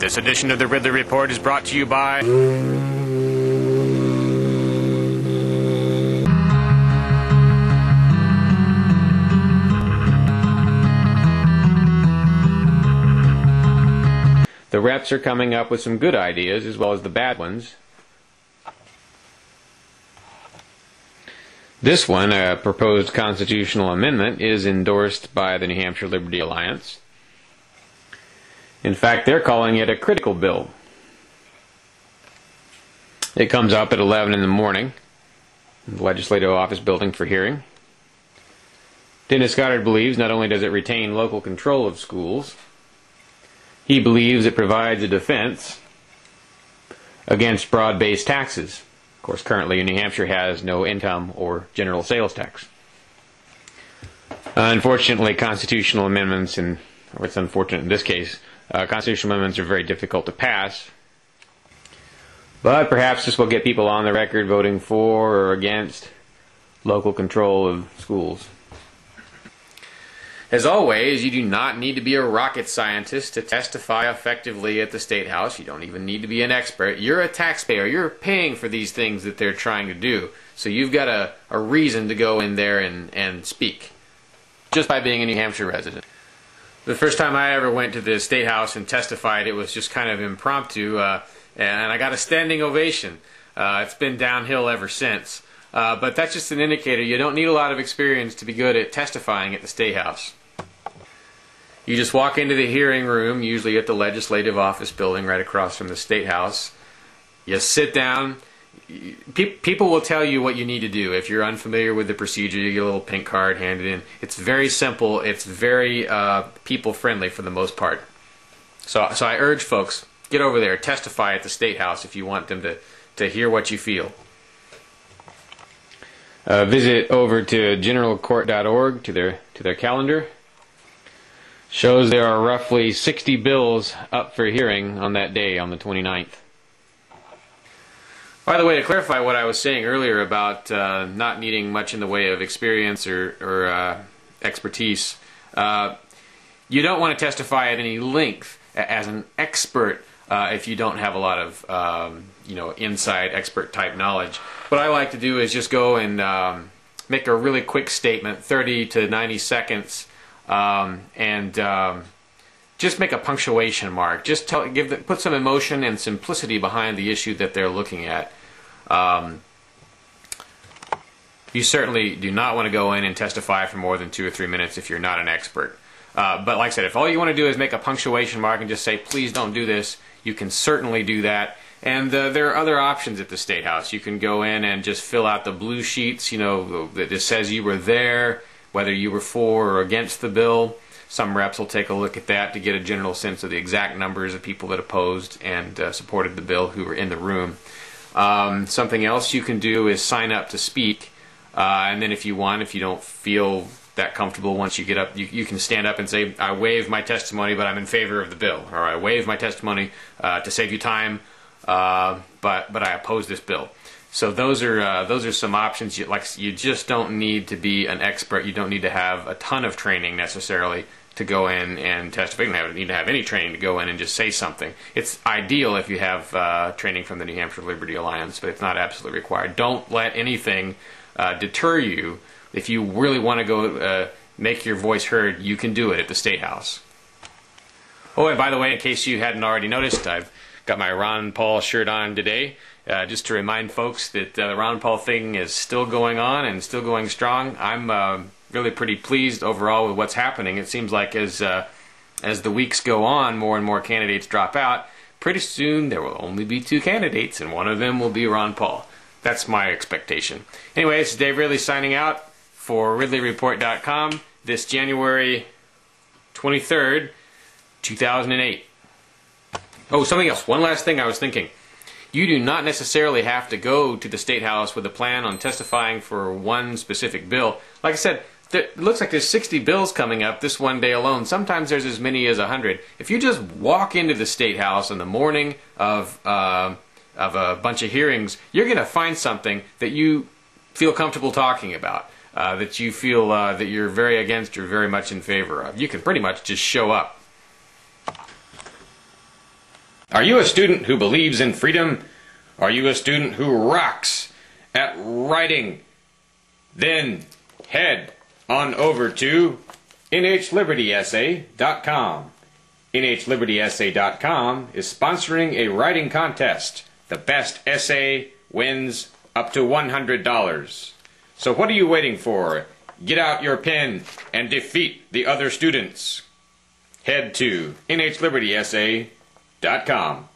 This edition of the Ridley Report is brought to you by the reps are coming up with some good ideas as well as the bad ones. This one, a proposed constitutional amendment, is endorsed by the New Hampshire Liberty Alliance. In fact, they're calling it a critical bill. It comes up at 11 in the morning in the Legislative Office building for hearing. Dennis Goddard believes not only does it retain local control of schools, he believes it provides a defense against broad-based taxes. Of course, currently New Hampshire has no income or general sales tax. Unfortunately, constitutional amendments, or it's unfortunate in this case, constitutional amendments are very difficult to pass. But perhaps this will get people on the record voting for or against local control of schools. As always, you do not need to be a rocket scientist to testify effectively at the State House. You don't even need to be an expert. You're a taxpayer. You're paying for these things that they're trying to do. So you've got a reason to go in there and speak, just by being a New Hampshire resident. The first time I ever went to the State House and testified, it was just kind of impromptu, and I got a standing ovation. It's been downhill ever since. But that's just an indicator. You don't need a lot of experience to be good at testifying at the State House. You just walk into the hearing room, usually at the Legislative Office building right across from the State House. You sit down. People will tell you what you need to do. If you're unfamiliar with the procedure, you get a little pink card handed in. It's very simple. It's very people-friendly for the most part. So I urge folks, get over there, testify at the State House if you want them to hear what you feel. Visit over to generalcourt.org to their calendar. Shows there are roughly 60 bills up for hearing on that day, on the 29th. By the way, to clarify what I was saying earlier about not needing much in the way of experience or expertise, you don't want to testify at any length as an expert if you don't have a lot of inside expert type knowledge. What I like to do is just go and make a really quick statement, 30 to 90 seconds, and just make a punctuation mark. Just put some emotion and simplicity behind the issue that they're looking at. You certainly do not want to go in and testify for more than 2 or 3 minutes if you're not an expert. But like I said, if all you want to do is make a punctuation mark and just say, please don't do this, you can certainly do that. And there are other options at the State House. You can go in and just fill out the blue sheets, that just says you were there, whether you were for or against the bill. Some reps will take a look at that to get a general sense of the exact numbers of people that opposed and supported the bill who were in the room. Something else you can do is sign up to speak, and then if you don't feel that comfortable once you get up, you can stand up and say, I waive my testimony, but I'm in favor of the bill, or I waive my testimony to save you time, but I oppose this bill. So those are some options. You just don't need to be an expert. You don't need to have a ton of training necessarily to go in and testify. You don't need to have any training to go in and just say something. It's ideal if you have training from the New Hampshire Liberty Alliance, but it's not absolutely required. Don't let anything deter you. If you really want to go make your voice heard, you can do it at the State House. Oh, and by the way, in case you hadn't already noticed, I've got my Ron Paul shirt on today. Just to remind folks that the Ron Paul thing is still going on and still going strong. I'm really pretty pleased overall with what's happening. It seems like as the weeks go on, more and more candidates drop out. Pretty soon there will only be 2 candidates, and one of them will be Ron Paul. That's my expectation. Anyway, it's Dave Ridley signing out for RidleyReport.com this January 23rd, 2008. Oh, something else. One last thing I was thinking. You do not necessarily have to go to the State House with a plan on testifying for one specific bill. Like I said, it looks like there's 60 bills coming up this one day alone. Sometimes there's as many as 100. If you just walk into the State House in the morning of a bunch of hearings, you're going to find something that you feel comfortable talking about, that you feel that you're very against or very much in favor of. You can pretty much just show up. Are you a student who believes in freedom? Are you a student who rocks at writing? Then head on over to NHLibertyEssay.com. NHLibertyEssay.com is sponsoring a writing contest. The best essay wins up to $100. So what are you waiting for? Get out your pen and defeat the other students. Head to NHLibertyEssay.com.